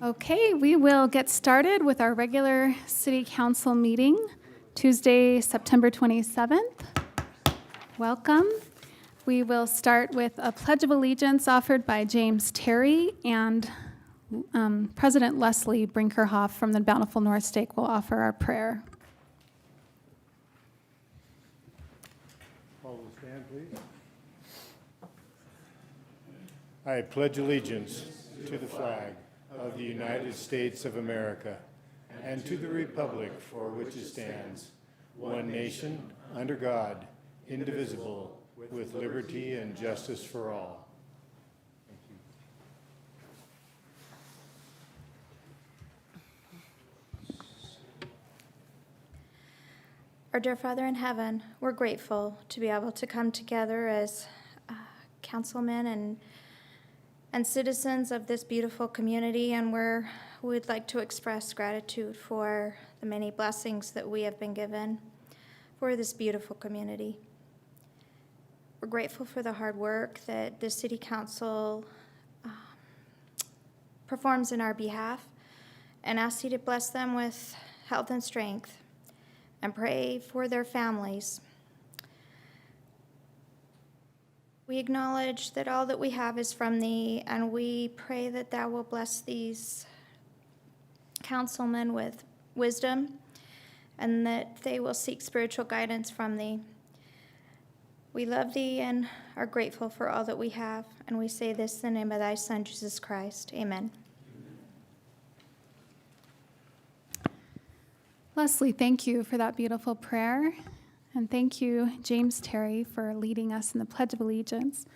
Okay, we will get started with our regular City Council meeting, Tuesday, September 27th. Welcome. We will start with a Pledge of Allegiance offered by James Terry, and President Leslie Brinkerhoff from the Bountiful North Stake will offer our prayer. All will stand, please. I pledge allegiance to the flag of the United States of America and to the republic for which it stands, one nation, under God, indivisible, with liberty and justice for all. Thank you. Our dear Father in heaven, we're grateful to be able to come together as councilmen and citizens of this beautiful community, and we'd like to express gratitude for the many blessings that we have been given for this beautiful community. We're grateful for the hard work that the City Council performs in our behalf, and ask you to bless them with health and strength, and pray for their families. We acknowledge that all that we have is from thee, and we pray that thou will bless these councilmen with wisdom, and that they will seek spiritual guidance from thee. We love thee and are grateful for all that we have, and we say this in the name of thy Son, Jesus Christ. Amen. Leslie, thank you for that beautiful prayer. And thank you, James Terry, for leading us in the Pledge of Allegiance.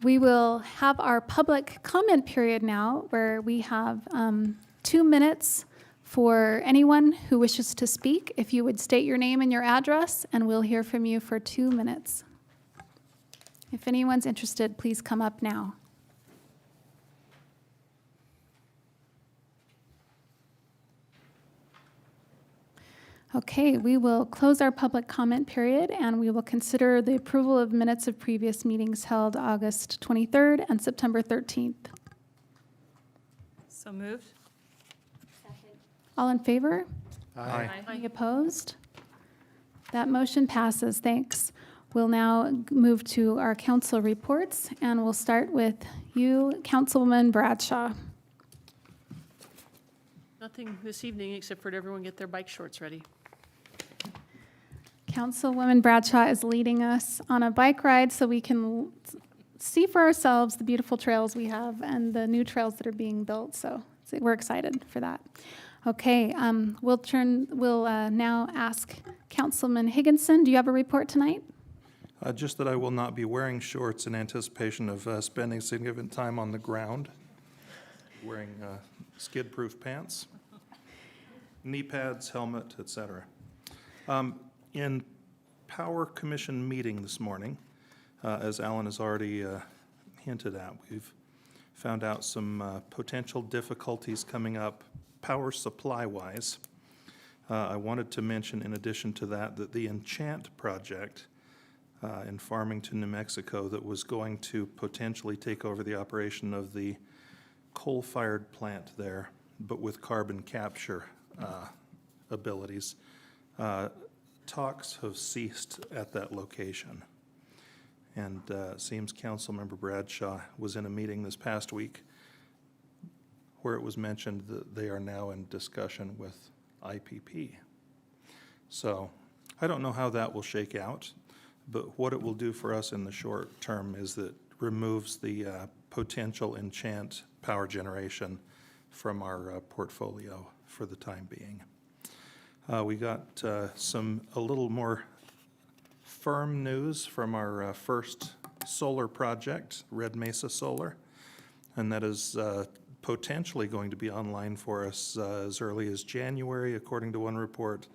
We will have our public comment period now, where we have 2 minutes for anyone who wishes to speak. If you would state your name and your address, and we'll hear from you for 2 minutes. If anyone's interested, please come up now. Okay, we will close our public comment period, and we will consider the approval of minutes of previous meetings held August 23rd and September 13th. So moved. All in favor? Aye. Any opposed? That motion passes. Thanks. We'll now move to our council reports, and we'll start with you, Councilwoman Bradshaw. Nothing this evening except for everyone get their bike shorts ready. Councilwoman Bradshaw is leading us on a bike ride so we can see for ourselves the beautiful trails we have and the new trails that are being built. So we're excited for that. Okay, we'll now ask Councilman Higginson. Do you have a report tonight? Just that I will not be wearing shorts in anticipation of spending significant time on the ground, wearing skid-proof pants, knee pads, helmet, etc. In Power Commission meeting this morning, as Alan has already hinted at, we've found out some potential difficulties coming up power supply-wise. I wanted to mention, in addition to that, that the Enchant project in Farmington, New Mexico, that was going to potentially take over the operation of the coal-fired plant there, but with carbon capture abilities. Talks have ceased at that location. And it seems Councilmember Bradshaw was in a meeting this past week where it was mentioned that they are now in discussion with IPP. So I don't know how that will shake out, but what it will do for us in the short term is that removes the potential Enchant power generation from our portfolio for the time being. We got a little more firm news from our first solar project, Red Mesa Solar, and that is potentially going to be online for us as early as January, according to one report,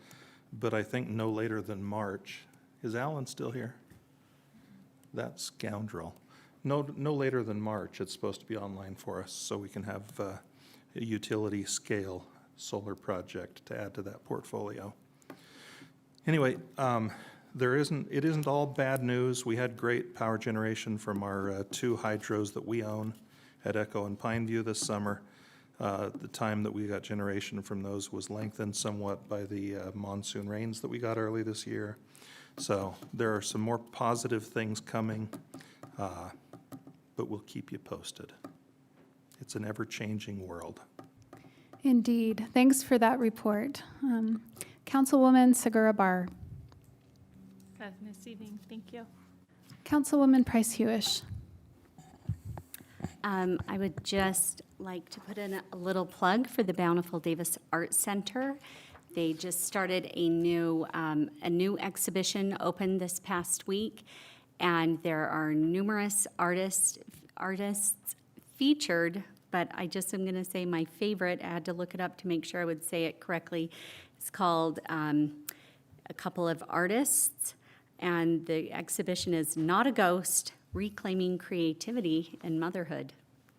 but I think no later than March. Is Alan still here? That scoundrel. No later than March, it's supposed to be online for us, so we can have a utility scale solar project to add to that portfolio. Anyway, it isn't all bad news. We had great power generation from our 2 hydros that we own at Echo and Pineview this summer. The time that we got generation from those was lengthened somewhat by the monsoon rains that we got early this year. So there are some more positive things coming, but we'll keep you posted. It's an ever-changing world. Indeed. Thanks for that report. Councilwoman Segura Bar. This evening, thank you. Councilwoman Price Hewish. I would just like to put in a little plug for the Bountiful Davis Art Center. They just started a new exhibition opened this past week, and there are numerous artists featured, but I just am going to say my favorite. I had to look it up to make sure I would say it correctly. It's called A Couple of Artists, and the exhibition is Not a Ghost, Reclaiming Creativity and Motherhood.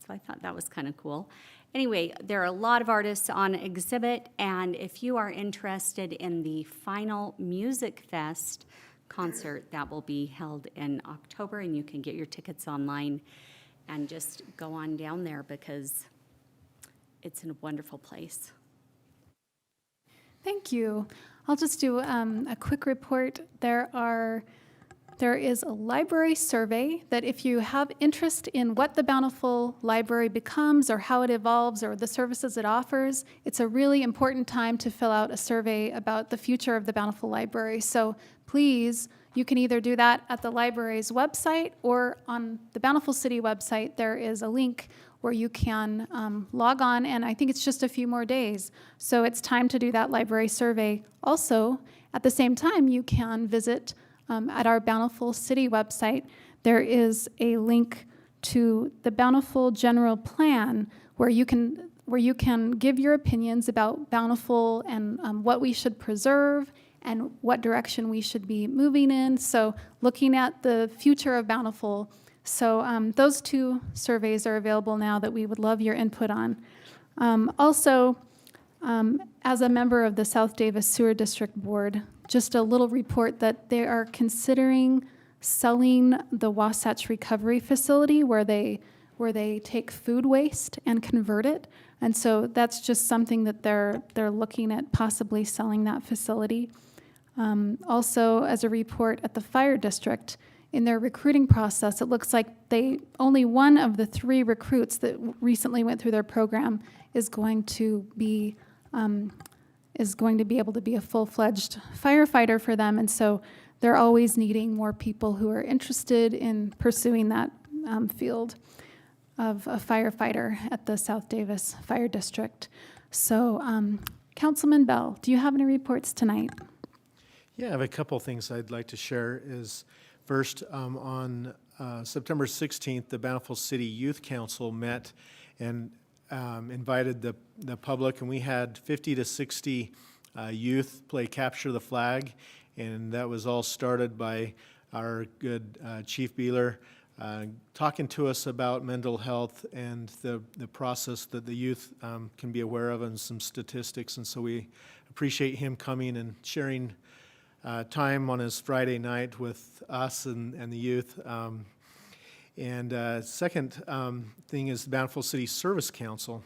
So I thought that was kind of cool. Anyway, there are a lot of artists on exhibit, and if you are interested in the final Music Fest concert, that will be held in October, and you can get your tickets online and just go on down there because it's a wonderful place. Thank you. I'll just do a quick report. There is a library survey that if you have interest in what the Bountiful Library becomes or how it evolves or the services it offers, it's a really important time to fill out a survey about the future of the Bountiful Library. So please, you can either do that at the library's website or on the Bountiful City website. There is a link where you can log on, and I think it's just a few more days. So it's time to do that library survey. Also, at the same time, you can visit at our Bountiful City website. There is a link to the Bountiful General Plan where you can give your opinions about Bountiful and what we should preserve and what direction we should be moving in. So looking at the future of Bountiful. So those two surveys are available now that we would love your input on. Also, as a member of the South Davis Sewer District Board, just a little report that they are considering selling the Wasatch Recovery Facility where they take food waste and convert it. And so that's just something that they're looking at possibly selling that facility. Also, as a report at the fire district, in their recruiting process, it looks like only one of the 3 recruits that recently went through their program is going to be able to be a full-fledged firefighter for them. And so they're always needing more people who are interested in pursuing that field of a firefighter at the South Davis Fire District. So Councilman Bell, do you have any reports tonight? Yeah, I have a couple things I'd like to share. First, on September 16th, the Bountiful City Youth Council met and invited the public, and we had 50 to 60 youth play Capture the Flag, and that was all started by our good Chief Beeler talking to us about mental health and the process that the youth can be aware of and some statistics, and so we appreciate him coming and sharing time on his Friday night with us and the youth. Second thing is the Bountiful City Service Council.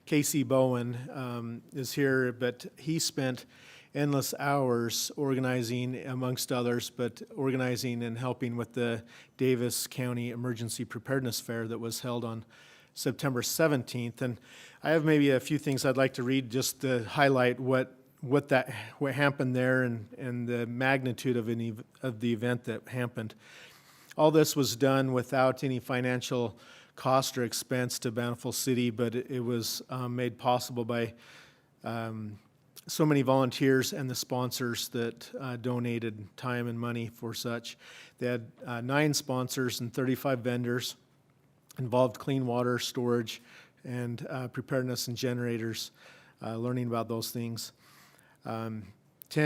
Casey Bowen is here, but he spent endless hours organizing, amongst others, but organizing and helping with the Davis County Emergency Preparedness Fair that was held on September 17th. And I have maybe a few things I'd like to read just to highlight what happened there and the magnitude of the event that happened. All this was done without any financial cost or expense to Bountiful City, but it was made possible by so many volunteers and the sponsors that donated time and money for such. They had 9 sponsors and 35 vendors, involved clean water storage and preparedness and generators, learning about those things. 10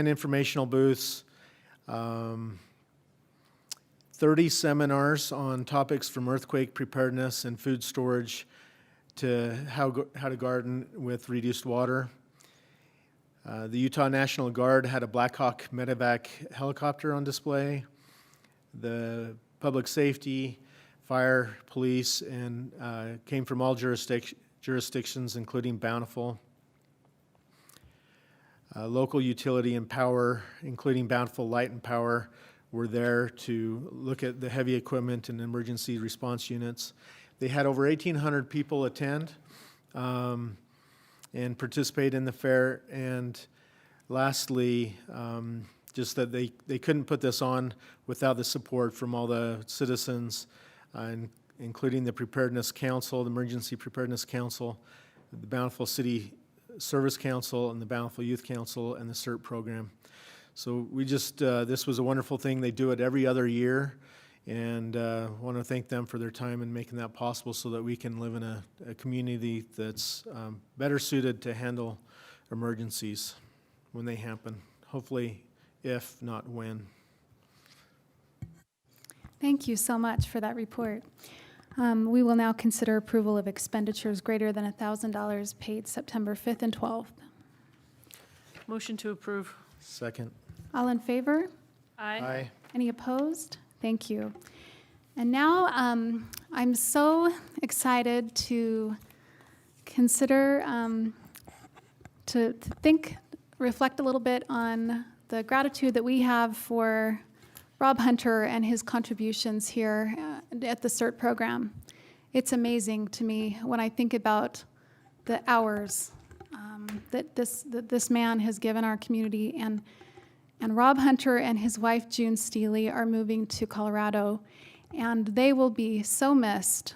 informational booths, 30 seminars on topics from earthquake preparedness and food storage to how to garden with reduced water. The Utah National Guard had a Black Hawk medevac helicopter on display. The public safety, fire, police, and came from all jurisdictions jurisdictions, including Bountiful. Local utility and power, including Bountiful Light and Power, were there to look at the heavy equipment and emergency response units. They had over 1,800 people attend and participate in the fair. And lastly, just that they couldn't put this on without the support from all the citizens, including the Preparedness Council, the Emergency Preparedness Council, the Bountiful City Service Council, and the Bountiful Youth Council, and the CERT program. So we just, this was a wonderful thing. They do it every other year, and want to thank them for their time in making that possible so that we can live in a community that's better suited to handle emergencies when they happen. Hopefully, if not when. Thank you so much for that report. We will now consider approval of expenditures greater than $1,000 paid September 5th and 12th. Motion to approve. Second. All in favor? Aye. Any opposed? Thank you. And now I'm so excited to consider, to think, reflect a little bit on the gratitude that we have for Rob Hunter and his contributions here at the CERT program. It's amazing to me when I think about the hours that this man has given our community. And Rob Hunter and his wife, June Steely, are moving to Colorado, and they will be so missed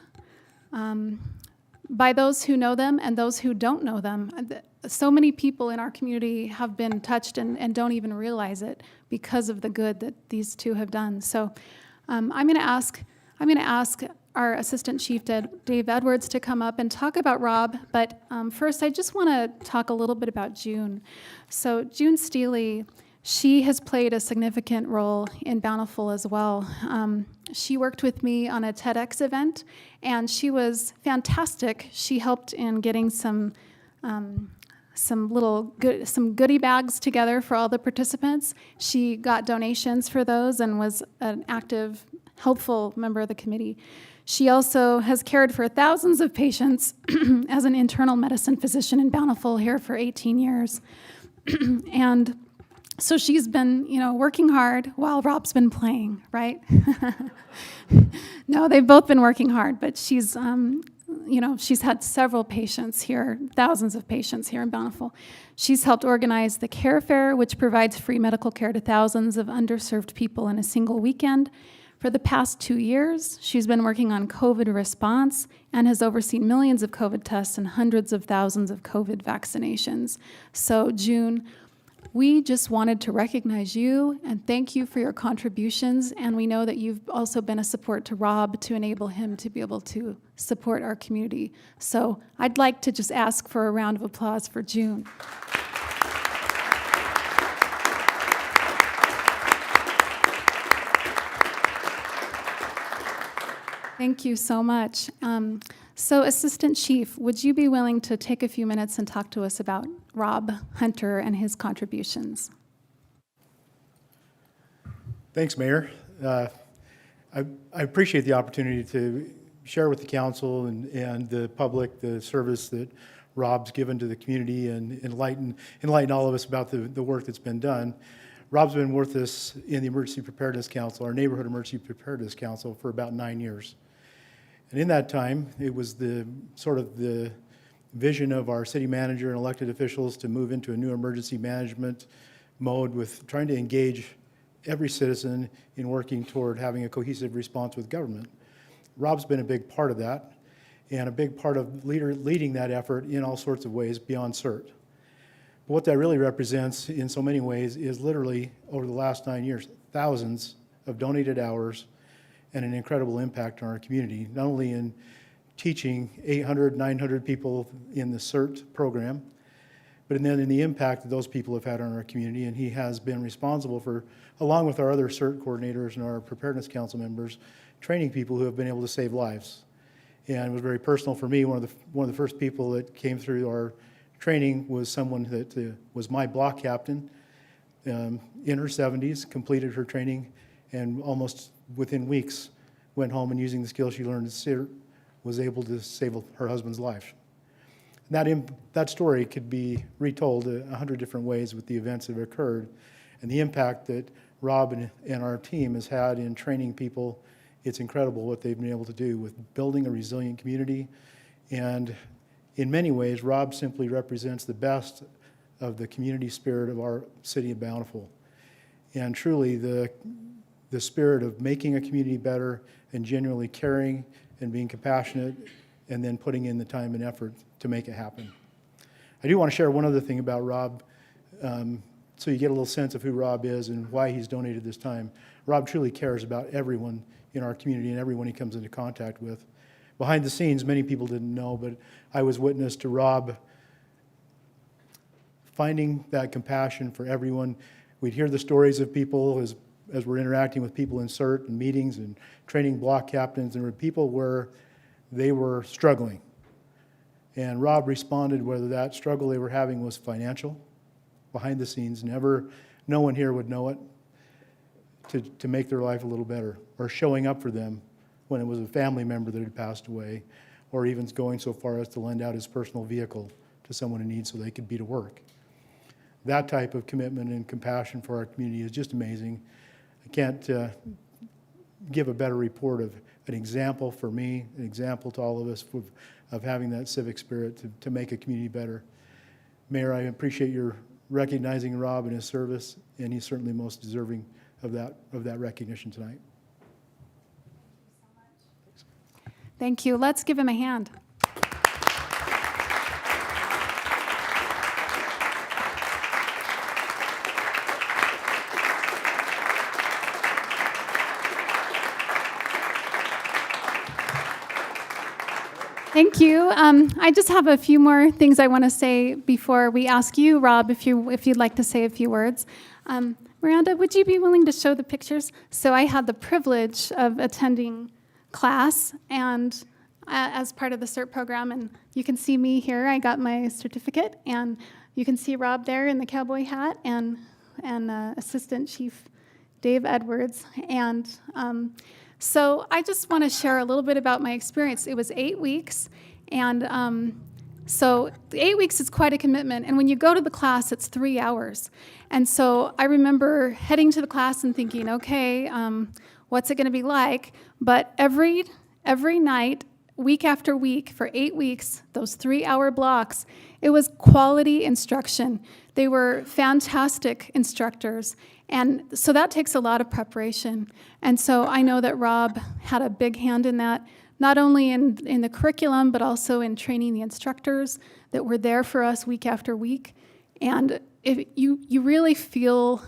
by those who know them and those who don't know them. So many people in our community have been touched and don't even realize it because of the good that these two have done. So I'm going to ask our Assistant Chief Dave Edwards to come up and talk about Rob. But first, I just want to talk a little bit about June. So June Steely, she has played a significant role in Bountiful as well. She worked with me on a TEDx event, and she was fantastic. She helped in getting some goodie bags together for all the participants. She got donations for those and was an active, helpful member of the committee. She also has cared for thousands of patients as an internal medicine physician in Bountiful here for 18 years. And so she's been, working hard while Rob's been playing, right? No, they've both been working hard, but she's had several patients here, thousands of patients here in Bountiful. She's helped organize the Care Fair, which provides free medical care to thousands of underserved people in a single weekend. For the past 2 years, she's been working on COVID response and has overseen millions of COVID tests and hundreds of thousands of COVID vaccinations. So, June, we just wanted to recognize you and thank you for your contributions, and we know that you've also been a support to Rob to enable him to be able to support our community. So I'd like to just ask for a round of applause for June. Thank you so much. So Assistant Chief, would you be willing to take a few minutes and talk to us about Rob Hunter and his contributions? Thanks, Mayor. I appreciate the opportunity to share with the council and the public the service that Rob's given to the community and enlighten all of us about the work that's been done. Rob's been with us in the Emergency Preparedness Council, our Neighborhood Emergency Preparedness Council, for about 9 years. And in that time, it was the vision of our city manager and elected officials to move into a new emergency management mode with trying to engage every citizen in working toward having a cohesive response with government. Rob's been a big part of that, and a big part of leading that effort in all sorts of ways beyond CERT. But what that really represents in so many ways is literally, over the last 9 years, thousands of donated hours and an incredible impact on our community, not only in teaching 800, 900 people in the CERT program, but then in the impact that those people have had on our community. And he has been responsible for, along with our other CERT coordinators and our Preparedness Council members, training people who have been able to save lives. And it was very personal for me. One of the first people that came through our training was someone that was my block captain in her 70s, completed her training, and almost within weeks went home and using the skills she learned at CERT was able to save her husband's life. That story could be retold 100 different ways with the events that have occurred, and the impact that Rob and our team has had in training people. It's incredible what they've been able to do with building a resilient community. And in many ways, Rob simply represents the best of the community spirit of our city of Bountiful. And truly, the spirit of making a community better and genuinely caring and being compassionate and then putting in the time and effort to make it happen. I do want to share one other thing about Rob, so you get a little sense of who Rob is and why he's donated this time. Rob truly cares about everyone in our community and everyone he comes into contact with. Behind the scenes, many people didn't know, but I was witness to Rob finding that compassion for everyone. We'd hear the stories of people as we're interacting with people in CERT and meetings and training block captains, and there were people where they were struggling. And Rob responded whether that struggle they were having was financial, behind the scenes, no one here would know it, to make their life a little better, or showing up for them when it was a family member that had passed away, or even going so far as to lend out his personal vehicle to someone in need so they could be to work. That type of commitment and compassion for our community is just amazing. I can't give a better report of an example for me, an example to all of us of having that civic spirit to make a community better. Mayor, I appreciate your recognizing Rob and his service, and he's certainly most deserving of that recognition tonight. Thank you. Let's give him a hand. Thank you. I just have a few more things I want to say before we ask you, Rob, if you'd like to say a few words. Miranda, would you be willing to show the pictures? So I had the privilege of attending class and as part of the CERT program, and you can see me here. I got my certificate, and you can see Rob there in the cowboy hat and Assistant Chief Dave Edwards. And so I just want to share a little bit about my experience. It was 8 weeks, and so 8 weeks is quite a commitment. And when you go to the class, it's 3 hours. And so I remember heading to the class and thinking, okay, what's it going to be like? But every night, week after week, for 8 weeks, those 3-hour blocks, it was quality instruction. They were fantastic instructors. And so that takes a lot of preparation. And so I know that Rob had a big hand in that, not only in the curriculum, but also in training the instructors that were there for us week after week. And if you really feel,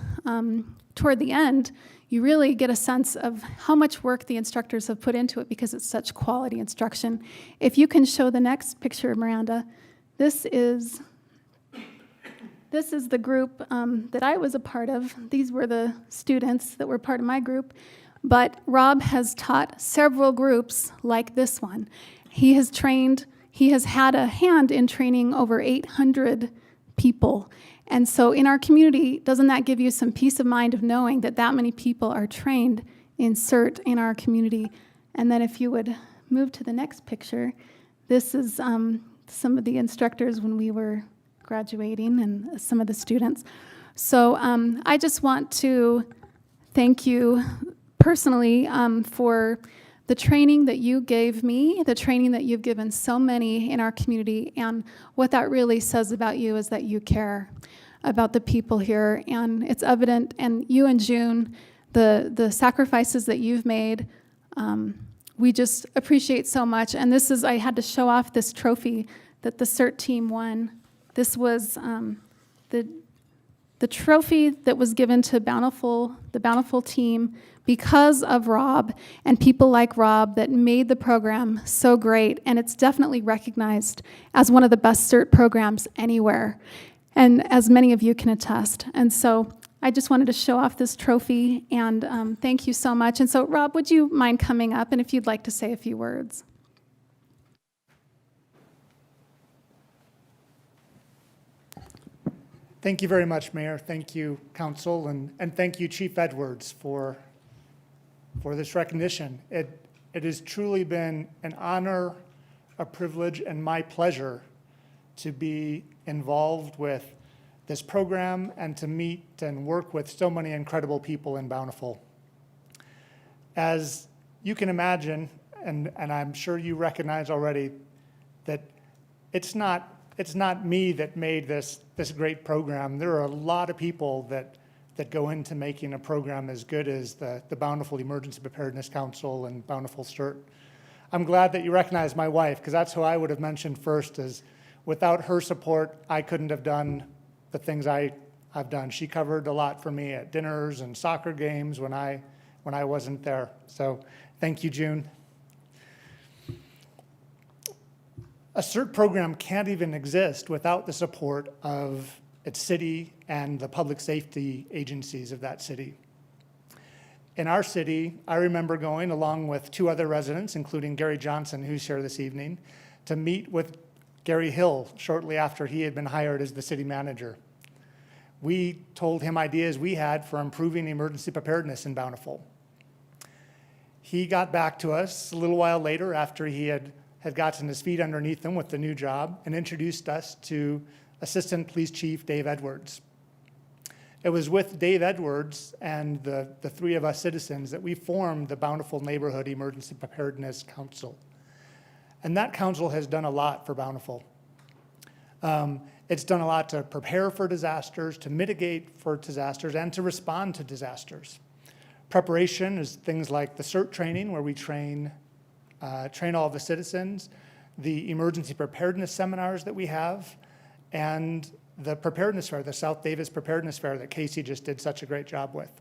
toward the end, you really get a sense of how much work the instructors have put into it because it's such quality instruction. If you can show the next picture, Miranda, this is the group that I was a part of. These were the students that were part of my group. But Rob has taught several groups like this one. He has had a hand in training over 800 people. And so in our community, doesn't that give you some peace of mind of knowing that many people are trained in CERT in our community? And then if you would move to the next picture, this is some of the instructors when we were graduating and some of the students. So I just want to thank you personally for the training that you gave me, the training that you've given so many in our community, and what that really says about you is that you care about the people here, and it's evident, and you and June, the sacrifices that you've made, we just appreciate so much. And I had to show off this trophy that the CERT team won. This was the trophy that was given to the Bountiful team because of Rob and people like Rob that made the program so great. And it's definitely recognized as one of the best CERT programs anywhere, and as many of you can attest. And so I just wanted to show off this trophy, and thank you so much. And so, Rob, would you mind coming up, and if you'd like to say a few words? Thank you very much, Mayor. Thank you, Council, and thank you, Chief Edwards, for this recognition. It has truly been an honor, a privilege, and my pleasure to be involved with this program and to meet and work with so many incredible people in Bountiful. As you can imagine, and I'm sure you recognize already, that it's not me that made this great program. There are a lot of people that go into making a program as good as the Bountiful Emergency Preparedness Council and Bountiful CERT. I'm glad that you recognize my wife, because that's who I would have mentioned first, is without her support, I couldn't have done the things I've done. She covered a lot for me at dinners and soccer games when I wasn't there. So thank you, June. A CERT program can't even exist without the support of its city and the public safety agencies of that city. In our city, I remember going along with 2 other residents, including Gary Johnson, who's here this evening, to meet with Gary Hill shortly after he had been hired as the city manager. We told him ideas we had for improving emergency preparedness in Bountiful. He got back to us a little while later after he had gotten his feet underneath him with the new job and introduced us to Assistant Police Chief Dave Edwards. It was with Dave Edwards and the 3 of us citizens that we formed the Bountiful Neighborhood Emergency Preparedness Council. And that council has done a lot for Bountiful. It's done a lot to prepare for disasters, to mitigate for disasters, and to respond to disasters. Preparation is things like the CERT training, where we train all of the citizens, the emergency preparedness seminars that we have, and the preparedness fair, the South Davis Preparedness Fair that Casey just did such a great job with.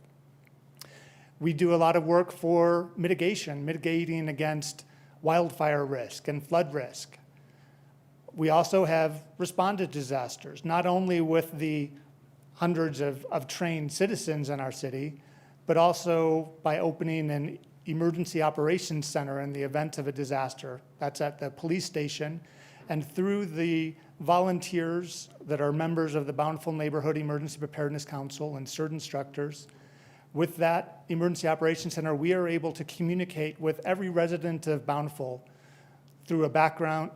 We do a lot of work for mitigating against wildfire risk and flood risk. We also have responded to disasters, not only with the hundreds of trained citizens in our city, but also by opening an emergency operations center in the event of a disaster. That's at the police station. And through the volunteers that are members of the Bountiful Neighborhood Emergency Preparedness Council and CERT instructors, with that Emergency Operations Center, we are able to communicate with every resident of Bountiful through a backbone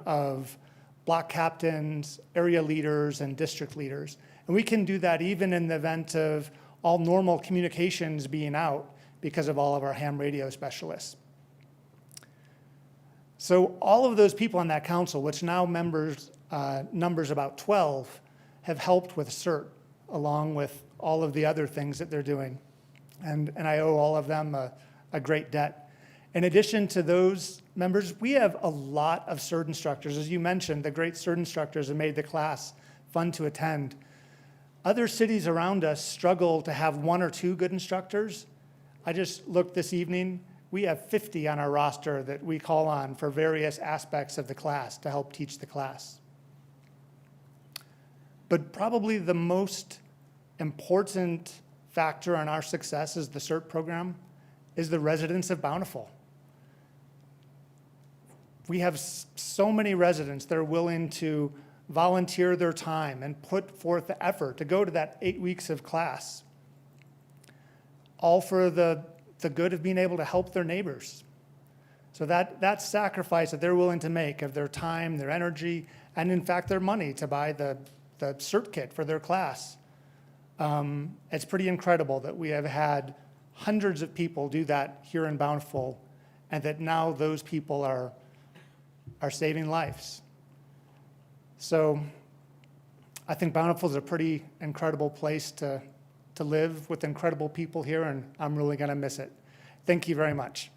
of block captains, area leaders, and district leaders. And we can do that even in the event of all normal communications being out because of all of our ham radio specialists. So all of those people on that council, which now numbers about 12, have helped with CERT, along with all of the other things that they're doing. And I owe all of them a great debt. In addition to those members, we have a lot of CERT instructors. As you mentioned, the great CERT instructors have made the class fun to attend. Other cities around us struggle to have 1 or 2 good instructors. I just looked this evening. We have 50 on our roster that we call on for various aspects of the class to help teach the class. But probably the most important factor in our success as the CERT program is the residents of Bountiful. We have so many residents that are willing to volunteer their time and put forth the effort to go to that 8 weeks of class, all for the good of being able to help their neighbors. So that sacrifice that they're willing to make of their time, their energy, and in fact their money to buy the CERT kit for their class, it's pretty incredible that we have had hundreds of people do that here in Bountiful, and that now those people are saving lives. So I think Bountiful is a pretty incredible place to live with incredible people here, and I'm really going to miss it. Thank you very much.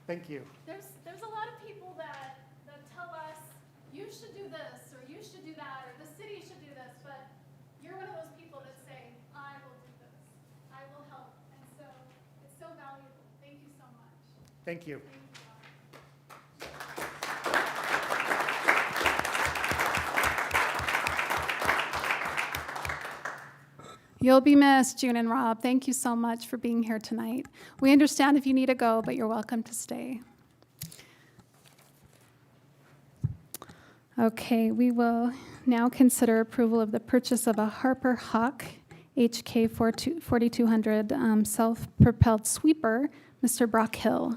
Thank you. There's a lot of people that tell us, you should do this, or you should do that, or the city should do this, but you're one of those people that say, I will do this, I will help, and so it's so valuable. Thank you so much. Thank you. Thank you. You'll be missed, June and Rob. Thank you so much for being here tonight. We understand if you need to go, but you're welcome to stay. Okay, we will now consider approval of the purchase of a Harper Hawk HK 4200 self-propelled sweeper, Mr. Brock Hill.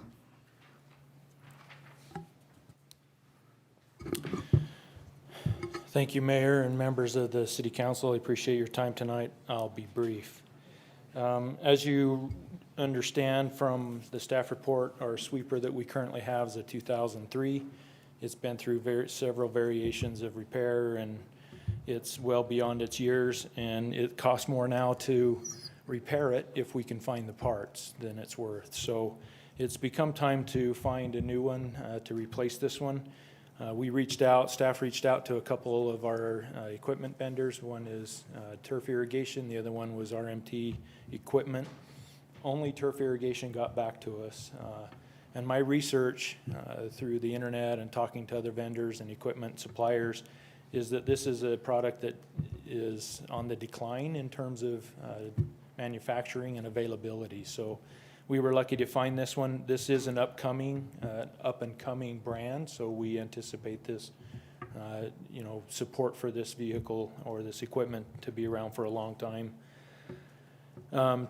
Thank you, Mayor and members of the City Council. I appreciate your time tonight. I'll be brief. As you understand from the staff report, our sweeper that we currently have is a 2003. It's been through several variations of repair, and it's well beyond its years, and it costs more now to repair it if we can find the parts than it's worth. So it's become time to find a new one to replace this one. Staff reached out to a couple of our equipment vendors. One is Turf Irrigation, the other one was RMT Equipment. Only Turf Irrigation got back to us. And my research through the internet and talking to other vendors and equipment suppliers is that this is a product that is on the decline in terms of manufacturing and availability. So we were lucky to find this one. This is an up and coming brand, so we anticipate this, support for this vehicle or this equipment to be around for a long time.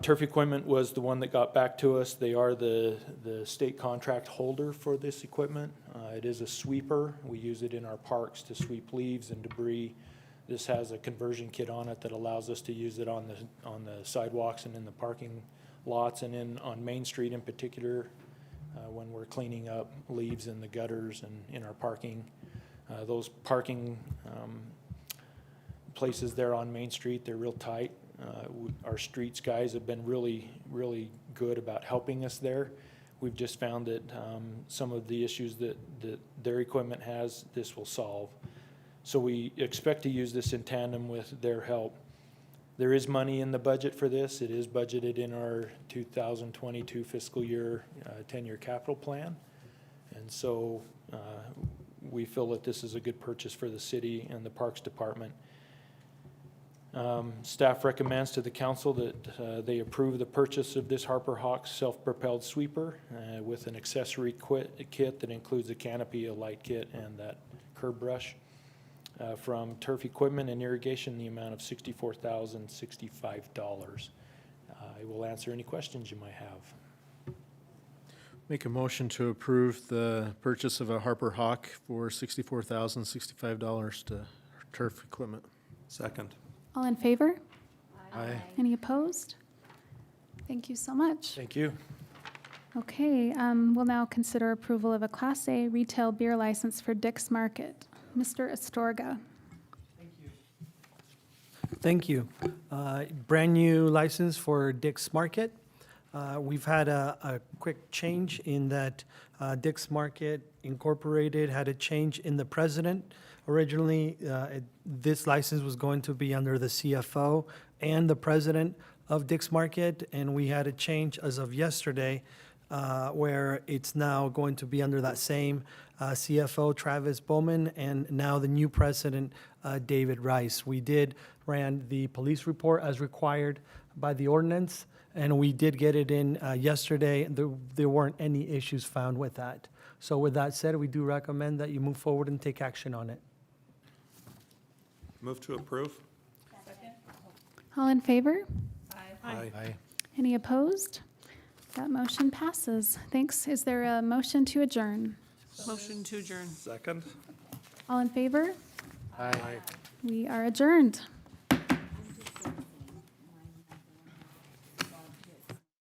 Turf Equipment was the one that got back to us. They are the state contract holder for this equipment. It is a sweeper. We use it in our parks to sweep leaves and debris. This has a conversion kit on it that allows us to use it on the sidewalks and in the parking lots and on Main Street in particular when we're cleaning up leaves in the gutters and in our parking. Those parking places there on Main Street, they're real tight. Our streets guys have been really, really good about helping us there. We've just found that some of the issues that their equipment has, this will solve. So we expect to use this in tandem with their help. There is money in the budget for this. It is budgeted in our 2022 fiscal year 10-year capital plan. And so we feel that this is a good purchase for the city and the Parks Department. Staff recommends to the council that they approve the purchase of this Harper Hawk self-propelled sweeper with an accessory kit that includes a canopy, a light kit, and that curb brush. From Turf Equipment and Irrigation, the amount of $64,065. I will answer any questions you might have. Make a motion to approve the purchase of a Harper Hawk for $64,065 to Turf Equipment. Second. All in favor? Aye. Any opposed? Thank you so much. Thank you. Okay, we'll now consider approval of a Class A retail beer license for Dick's Market. Mr. Astorga. Thank you. Brand new license for Dick's Market. We've had a quick change in that Dick's Market Incorporated had a change in the president. Originally, this license was going to be under the CFO and the president of Dick's Market, and we had a change as of yesterday where it's now going to be under that same CFO, Travis Bowman, and now the new president, David Rice. We ran the police report as required by the ordinance, and we did get it in yesterday. There weren't any issues found with that. So with that said, we do recommend that you move forward and take action on it. Move to approve. All in favor? Aye. Aye. Any opposed? That motion passes. Thanks. Is there a motion to adjourn? Motion to adjourn. Second. All in favor? Aye. We are adjourned.